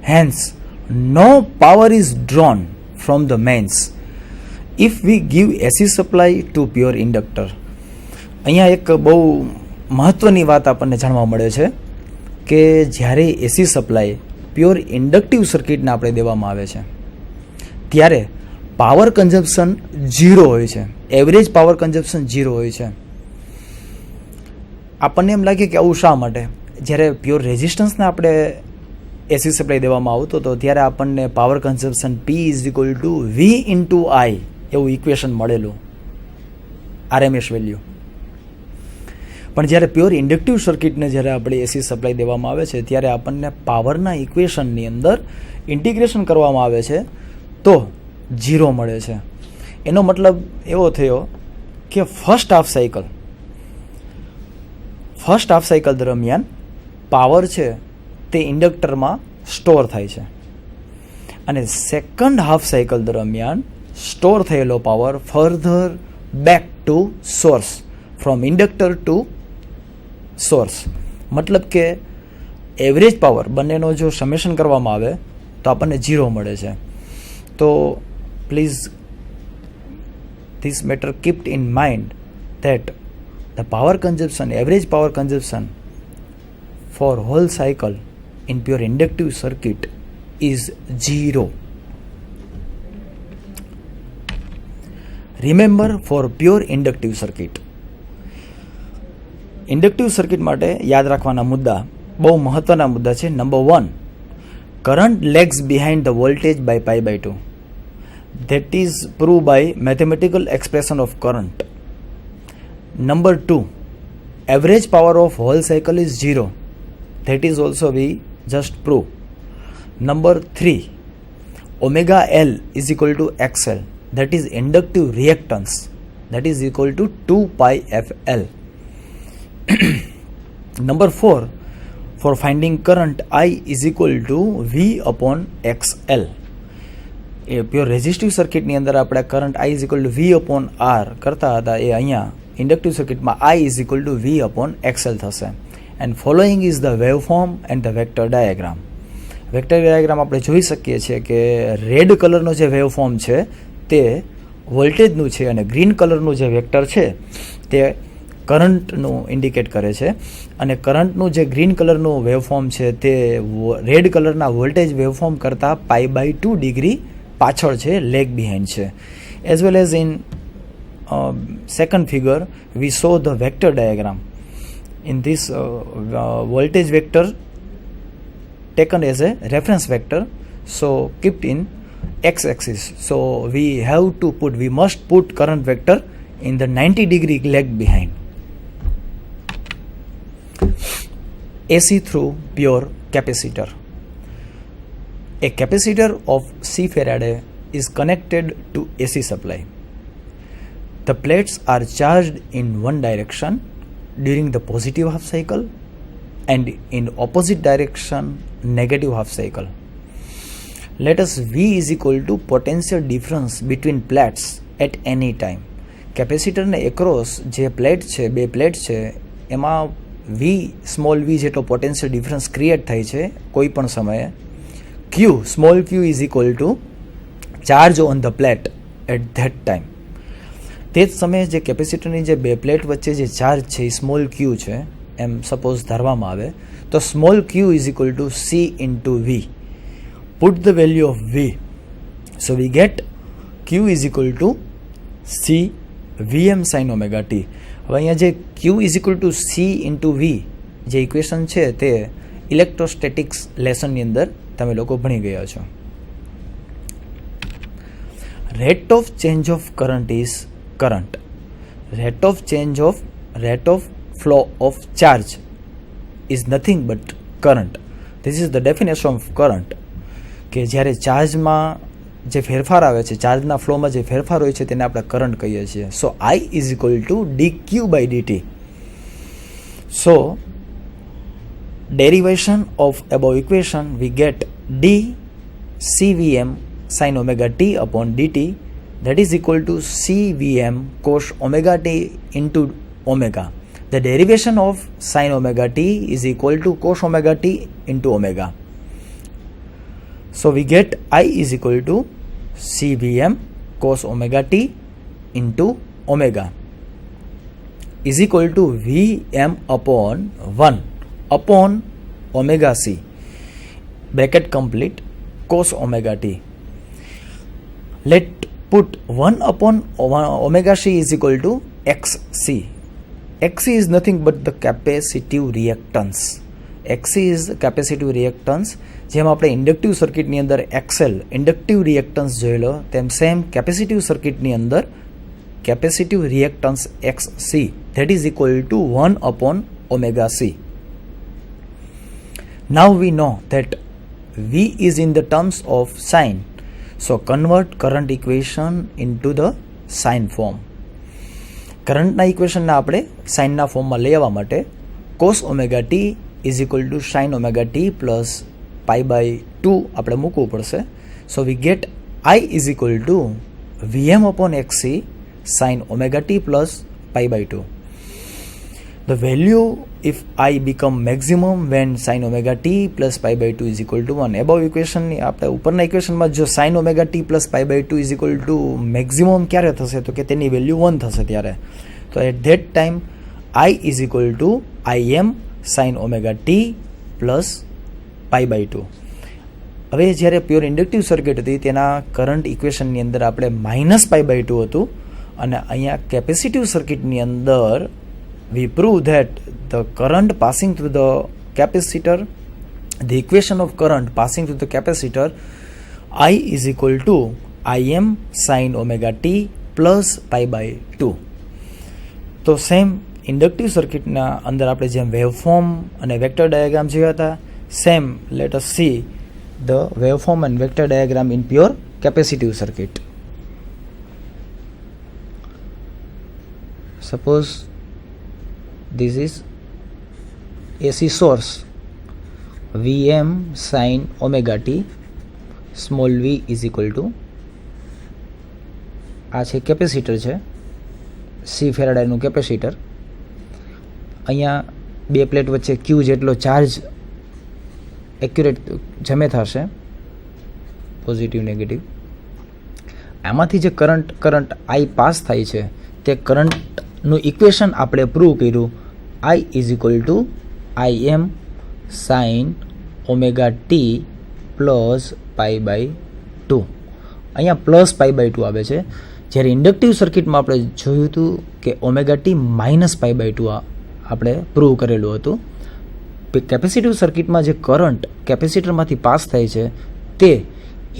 Hence, no power is drawn from the mains if we give AC supply to pure inductor. અહીંયા એક બહુ મહત્ત્વની વાત આપણને જાણવા મળે છે કે જ્યારે એસી સપ્લાય પ્યોર ઇન્ડક્ટિવ સર્કિટને આપણે દેવામાં આવે છે ત્યારે પાવર કન્ઝમ્પશન 0 હોય છે, એવરેજ પાવર કન્ઝમ્પશન 0 હોય છે. આપણને એમ લાગે કે આવું શા માટે? જ્યારે પ્યોર રેઝિસ્ટન્સને આપણે એસી સપ્લાય દેવામાં આવતો હતો ત્યારે આપણને power consumption P = V × I એવું ઇક્વેશન મળેલું, RMS વેલ્યુ. પણ જ્યારે પ્યોર ઇન્ડક્ટિવ સર્કિટને જ્યારે આપણે એસી સપ્લાય દેવામાં આવે છે ત્યારે આપણને પાવરના ઇક્વેશનની અંદર ઇન્ટિગ્રેશન કરવામાં આવે છે તો 0 મળે છે. એનો મતલબ એવો થયો કે ફર્સ્ટ હાફ સાયકલ દરમિયાન પાવર છે તે ઇન્ડક્ટરમાં સ્ટોર થાય છે અને સેકન્ડ હાફ સાયકલ દરમિયાન સ્ટોર થયેલો power further back to source, from inductor to source. મતલબ કે એવરેજ પાવર બંનેનો જો સમેશન કરવામાં આવે તો આપણને 0 મળે છે. તો please this matter kept in mind that the power consumption, average power consumption for whole cycle in pure inductive circuit is 0. Remember, for pure inductive circuit, inductive circuit માટે યાદ રાખવાના મુદ્દા બહુ મહત્વના મુદ્દા છે. Number 1, current lags behind the voltage by π/2. That is proved by mathematical expression of current. Number 2, average power of whole cycle is 0. That is also we just prove. Number 3, omega L is equal to XL. That is inductive reactance. That is equal to 2πfL. Number 4, for finding current I is equal to V/XL. A pure resistive સર્કિટની અંદર આપણે current I = V/R કરતા હતા, એ અહીંયા inductive સર્કિટમાં I = V/XL થશે. And following is the waveform and the vector diagram. Vector diagram આપણે જોઈ શકીએ છીએ કે રેડ કલરનો જે વેવફોર્મ છે તે વોલ્ટેજનું છે અને ગ્રીન કલરનું જે વેક્ટર છે તે કરંટનું ઇન્ડિકેટ કરે છે. અને કરંટનું જે ગ્રીન કલરનું વેવફોર્મ છે તે રેડ કલરના વોલ્ટેજ વેવફોર્મ કરતાં π/2 ડિગ્રી પાછળ છે, લેગ બિહાઇન્ડ છે. As well as in second figure we saw the vector diagram. In this voltage vector taken as a reference vector, so kept in x-axis. So we must put current vector in the 90-degree lag behind. AC through pure capacitor. A capacitor of C Faraday is connected to AC supply. The plates are charged in one direction during the positive half cycle and in opposite direction negative half cycle. Let us V is equal to potential difference between plates at any time. કેપેસિટરને across જે plate છે, બે plate છે, એમાં small વી જેટલો potential difference create થાય છે કોઈ પણ સમયે. Small q is equal to charge on the plate at that time. તે જ સમયે જે કેપેસિટરની જે બે પ્લેટ વચ્ચે જે ચાર્જ છે એ સ્મોલ ક્યુ છે એમ સપોઝ ધારવામાં આવે તો small q is equal two C × V. Put the value of V. So we get Q is equal to C Vm sin omega t. હવે અહીંયા જે Q is equal to C × V જે equation છે તે electrostatics લેસનની અંદર તમે લોકો ભણી ગયા છો. Rate of change of current is current. Rate of flow of charge is nothing but current. This is the definition of current. કે જ્યારે ચાર્જમાં જે ફેરફાર આવે છે, ચાર્જના ફ્લોમાં જે ફેરફાર હોય છે તેને આપણે કરંટ કહીએ છીએ. સો I is equal to dq/dt. So derivation of above equation we get dCVm sin omega t upon dt, that is equal to CVm cos omega t into omega. The derivation of sin omega t is equal to cos omega t into omega. So we get I is equal to CVM cos omega t into omega is equal to Vm upon 1 upon omega c, bracket complete, cos omega t. Let put 1 upon omega c is equal to xc. xc is nothing but the capacitive reactance. xc is capacitive reactance. જેમ આપણે inductive સર્કિટની અંદર XL inductive reactance જોયેલો, તેમ same capacitive સર્કિટની અંદર capacitive reactance XC, that is equal to 1 upon omega c. Now we know that V is in the terms of sine. So convert current equation into the sine form. કરંટના ઇક્વેશનને આપણે સાઇનના ફોર્મમાં લઈ આવવા માટે cos omega t is equal to sin omega t plus pi by 2 આપણે મૂકવું પડશે. So we get I is equal to Vm upon xc sin omega t plus pi by 2. The value if I become maximum when sin omega t plus pi by 2 is equal to 1. Above equation ની આપણે ઉપરના ઇક્વેશનમાં જો sin omega t plus pi by 2 is equal to maximum ક્યારે થશે તો કે તેની value 1 થશે ત્યારે. તો at that time I is equal to Im sin omega t plus pi by 2. હવે જ્યારે પ્યોર ઇન્ડક્ટિવ સર્કિટ હતી તેના કરંટ ઇક્વેશનની અંદર આપણે માઇનસ પાઈ બાય 2 હતું, અને અહીંયા કેપેસિટિવ સર્કિટની અંદર we prove that the current passing through the capacitor, the equation of current passing through the capacitor, I is equal to Im sin omega t plus pi by 2. તો same inductive સર્કિટના અંદર આપણે જેમ waveform અને vector diagram જોયા હતા, same let us see the waveform and vector diagram in pure capacitive circuit. Suppose this is AC source, Vm sin omega t, small v is equal to આ છે capacitor છે, C ફેરાડેનું capacitor. અહીંયા બે plate વચ્ચે Q જેટલો charge accurate જમે થશે, positive negative. આમાંથી જે કરંટ આઈ પાસ થાય છે તે કરંટનું ઇક્વેશન આપણે પ્રૂવ કર્યું, I is equal to Im sin omega t plus pi by 2. અહીંયા પ્લસ પાઈ બાય 2 આવે છે, જ્યારે ઇન્ડક્ટિવ સર્કિટમાં આપણે જોયું હતું કે omega t minus pi by 2 આપણે પ્રૂવ કરેલું હતું. કેપેસિટિવ સર્કિટમાં જે કરંટ કેપેસિટરમાંથી પાસ થાય છે તે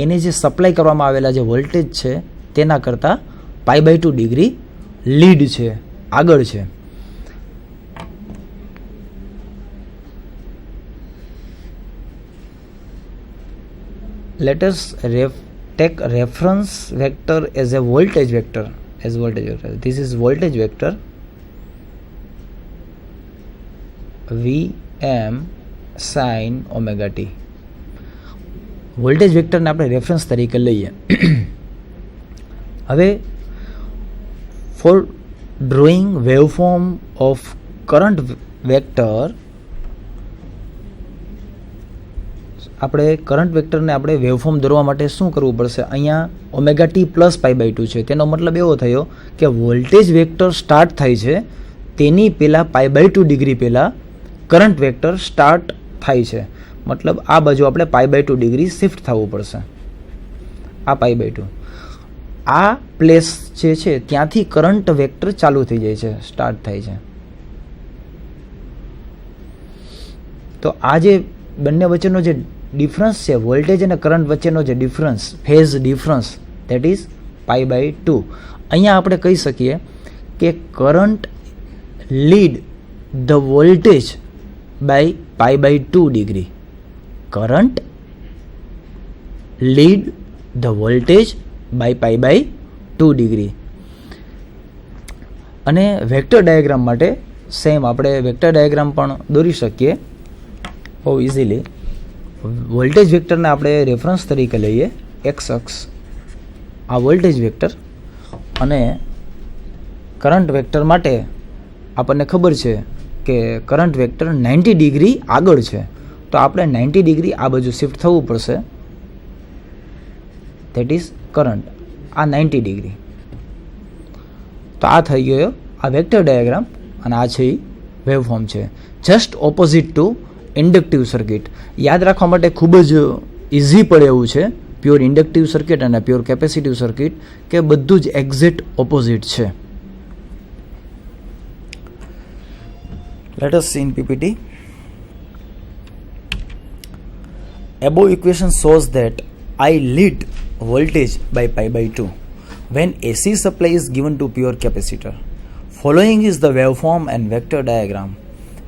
એને જે સપ્લાય કરવામાં આવેલા જે વોલ્ટેજ છે તેના કરતાં પાઈ બાય 2 ડિગ્રી લીડ છે, આગળ છે. Let us take reference vector as a voltage vector. This is voltage vector Vm sin omega t. Voltage વેક્ટરને આપણે રેફરન્સ તરીકે લઈએ. હવે for drawing waveform of current vector, આપણે કરંટ વેક્ટરને આપણે વેવફોર્મ દોરવા માટે શું કરવું પડશે? અહીંયા omega t plus pi by 2 છે, તેનો મતલબ એવો થયો કે વોલ્ટેજ વેક્ટર સ્ટાર્ટ થાય છે તેની પહેલાં પાઈ બાય 2 ડિગ્રી પહેલાં કરંટ વેક્ટર સ્ટાર્ટ થાય છે. મતલબ આ બાજુ આપણે પાઈ બાય 2 ડિગ્રી શિફ્ટ થવું પડશે. આ પાઈ બાય 2 આ પ્લેસ જે છે ત્યાંથી કરંટ વેક્ટર ચાલુ થઈ જાય છે, સ્ટાર્ટ થાય છે. તો આ જે બંને વચ્ચેનો જે ડિફરન્સ છે, વોલ્ટેજ અને કરંટ વચ્ચેનો જે difference, phase difference, that is pi by 2. અહીંયા આપણે કહી શકીએ કે current lead the voltage by pi by 2 degree. Current lead the voltage by pi by 2 degree. અને વેક્ટર ડાયાગ્રામ માટે સેમ આપણે વેક્ટર ડાયાગ્રામ પણ દોરી શકીએ બહુ ઇઝીલી. વોલ્ટેજ વેક્ટરને આપણે રેફરન્સ તરીકે લઈએ, એક્સ અક્ષ આ વોલ્ટેજ વેક્ટર, અને કરંટ વેક્ટર માટે આપણને ખબર છે કે કરંટ વેક્ટર 90 ડિગ્રી આગળ છે, તો આપણે 90 ડિગ્રી આ બાજુ શિફ્ટ થવું પડશે. that is current. આ 90 ડિગ્રી. તો આ થઈ ગયો આ વેક્ટર ડાયાગ્રામ અને આ છે વેવફોર્મ છે. Just opposite to inductive circuit. યાદ રાખવા માટે ખૂબ જ ઇઝી પડે એવું છે પ્યોર ઇન્ડક્ટિવ સર્કિટ અને પ્યોર કેપેસિટિવ સર્કિટ, કે બધું જ એક્ઝેક્ટ ઓપોઝિટ છે. Let us see in PPT. Above equation shows that I lead voltage by pi by 2 when AC supply is given to pure capacitor. Following is the waveform and vector diagram.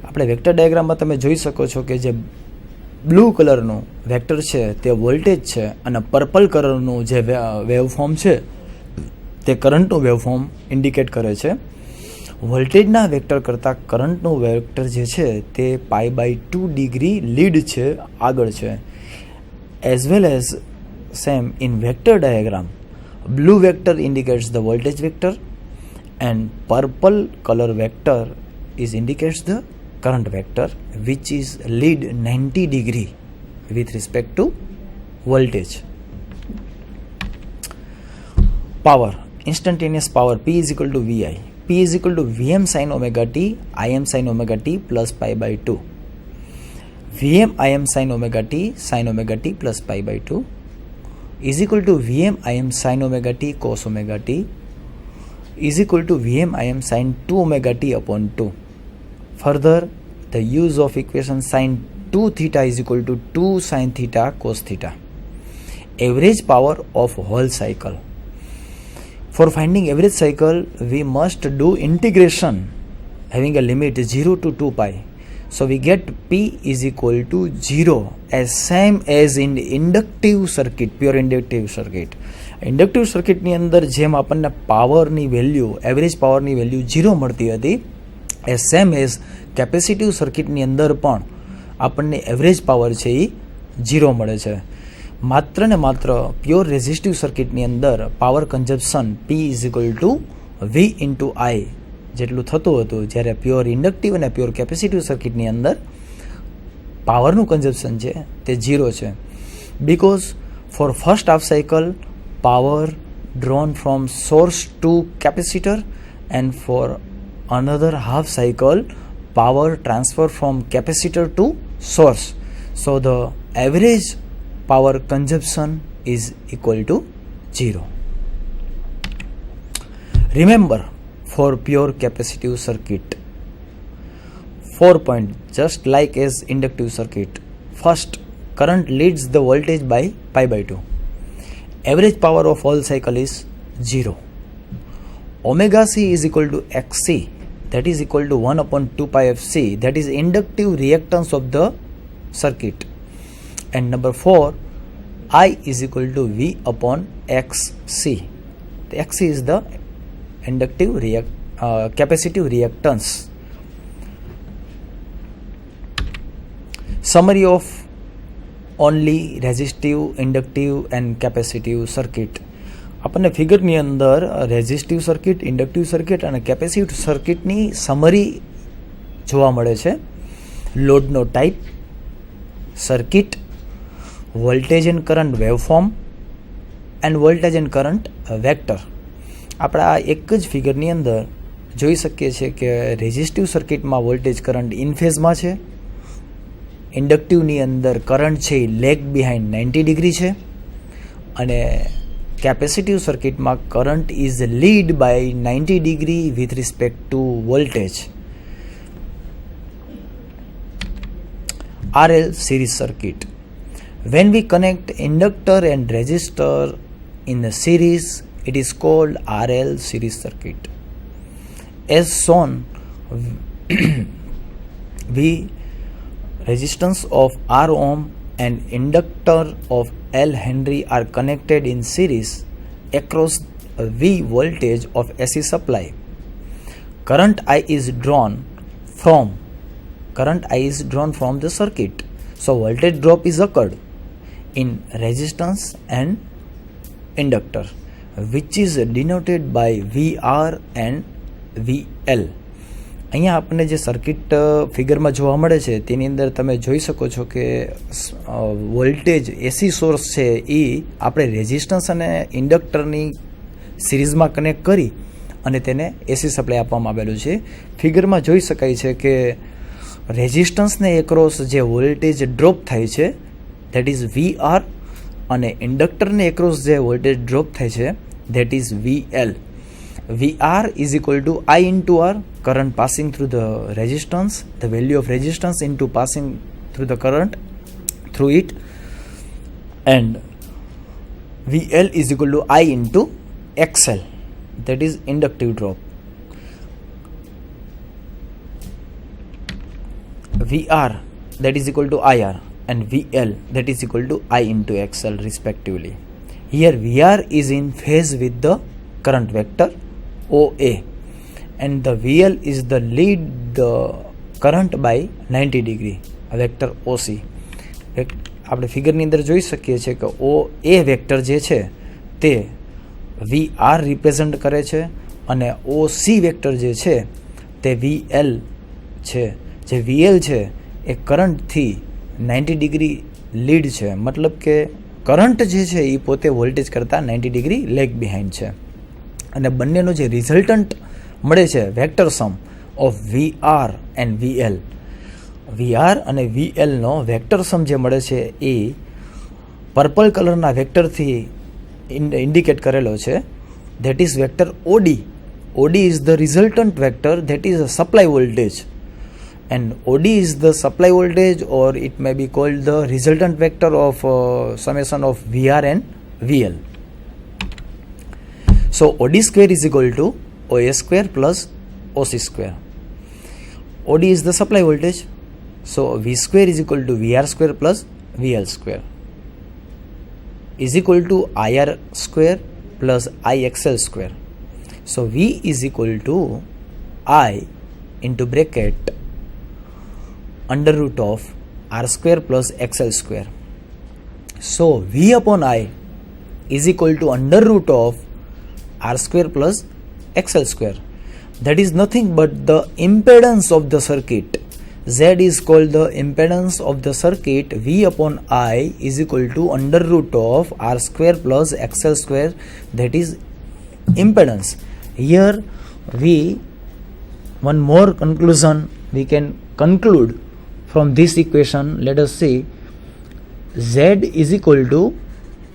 આપણે vector ડાયાગ્રામમાં તમે જોઈ શકો છો કે જે blue કલરનું vector છે તે વોલ્ટેજ છે અને પર્પલ કલરનું જે વેવફોર્મ છે તે કરંટનું વેવફોર્મ ઇન્ડિકેટ કરે છે. વોલ્ટેજના વેક્ટર કરતાં કરંટનું વેક્ટર જે છે તે પાઈ બાય 2 ડિગ્રી લીડ છે, આગળ છે. As well as same in vector diagram, blue vector indicates the voltage vector and purple color vector is indicates the current vector, which is lead 90 degree with respect to voltage. Power, instantaneous power P is equal to VI. P is equal to Vm sin omega t Im sin omega t plus pi by 2. Vm Im sin omega t plus pi by 2 is equal to Vm Im sin omega t cos omega t is equal to Vm Im sin 2 omega t upon 2. Further, the use of equation sin 2 theta is equal to 2 sin theta cos theta. Average power of whole cycle. For finding average cycle, we must do integration having a limit 0 to 2 pi. So we get P is equal to 0 as same as in inductive circuit, pure inductive circuit. Inductive સર્કિટની અંદર જેમ આપણને પાવરની value, average પાવરની value 0 મળતી હતી, એ same as capacitive સર્કિટની અંદર પણ આપણને એવરેજ પાવર છે એ 0 મળે છે. માત્ર ને માત્ર પ્યોર રેઝિસ્ટિવ સર્કિટની અંદર power consumption P is equal to V into I જેટલું થતું હતું, જ્યારે પ્યોર ઇન્ડક્ટિવ અને પ્યોર કેપેસિટિવ સર્કિટની અંદર પાવરનું કન્ઝપ્શન છે તે 0 છે. Because for first half cycle power drawn from source to capacitor, and for another half cycle power transfer from capacitor to source. So the average power consumption is equal to 0. Remember, for pure capacitive circuit, 4 point, just like as inductive circuit. First, current leads the voltage by pi by 2. Average power of whole cycle is 0. Omega C is equal to Xc, that is equal to 1 upon 2 pi Fc, that is inductive reactance of the circuit. And number 4, I is equal to V upon Xc. The Xc is the inductive capacitive reactance. Summary of only resistive, inductive and capacitive circuit. આપણને ફિગરની અંદર resistive circuit, inductive circuit અને capacitive સર્કિટની summary જોવા મળે છે. લોડનો type, circuit, voltage end current waveform end voltage end current vector. આપણે આ એક જ ફિગરની અંદર જોઈ શકીએ છીએ કે રેઝિસ્ટિવ સર્કિટમાં વોલ્ટેજ કરંટ ઇન ફેઝમાં છે, ઇન્ડક્ટિવની અંદર કરંટ છે એ લેગ બિહાઇન્ડ 90 ડિગ્રી છે, અને કેપેસિટિવ સર્કિટમાં current is lead by 90 degree with respect to voltage. RL series circuit. When we connect inductor and resistor in the series, it is called RL series circuit. As shown, we resistance of R ohm and inductor of L Henry are connected in series across V voltage of AC supply. Current I is drawn from the circuit. So voltage drop is occurred in resistance and inductor, which is denoted by VR and VL. અહીંયા આપણને જે circuit ફિગરમાં જોવા મળે છે તેની અંદર તમે જોઈ શકો છો કે વોલ્ટેજ એસી સોર્સ છે એ આપણે રેઝિસ્ટન્સ અને ઇન્ડક્ટરની સિરીઝમાં કનેક્ટ કરી અને તેને એસી સપ્લાય આપવામાં આવેલું છે. ફિગરમાં જોઈ શકાય છે કે રેઝિસ્ટન્સને એક્રોસ જે વોલ્ટેજ ડ્રોપ થાય છે ધેટ ઇઝ VR અને ઇન્ડક્ટરને એક્રોસ જે વોલ્ટેજ ડ્રોપ થાય છે that is VL. VR is equal to I into R, current passing through the resistance, the value of resistance into passing through the current through it, and VL is equal to I into XL, that is inductive drop. VR that is equal to IR and VL that is equal to I into XL respectively. Here VR is in phase with the current vector OA and the VL is the lead the current by 90 degree vector OC. આપણે ફિગરની અંદર જોઈ શકીએ છીએ કે OA vector જે છે તે VR represent કરે છે અને OC વેક્ટર જે છે તે VL છે. જે VL છે એ કરંટથી 90 ડિગ્રી લીડ છે, મતલબ કે કરંટ જે છે એ પોતે વોલ્ટેજ કરતાં 90 ડિગ્રી લેગ બિહાઇન્ડ છે. અને બંનેનો જે રિઝલ્ટન્ટ મળે છે vector sum of VR and VR અને VLનો વેક્ટર સમ જે મળે છે એ પર્પલ કલરના વેક્ટરથી ઇન્ડિકેટ કરેલો છે. That is vector OD. OD is the resultant vector that is a supply voltage and OD is the supply voltage or it may be called the resultant vector of summation of VR and VL. So OD square is equal to OA square plus OC square. OD is the supply voltage, so V square is equal to VR square plus VL square is equal to IR square plus IXL square. So V is equal to I into bracket under root of R square plus XL square. So V upon I is equal to under root of R square plus XL square. That is nothing but the impedance of the circuit. Z is called the impedance of the circuit. V upon I is equal to under root of R square plus XL square, that is impedance. Here one more conclusion we can conclude from this equation. Let us see, Z is equal to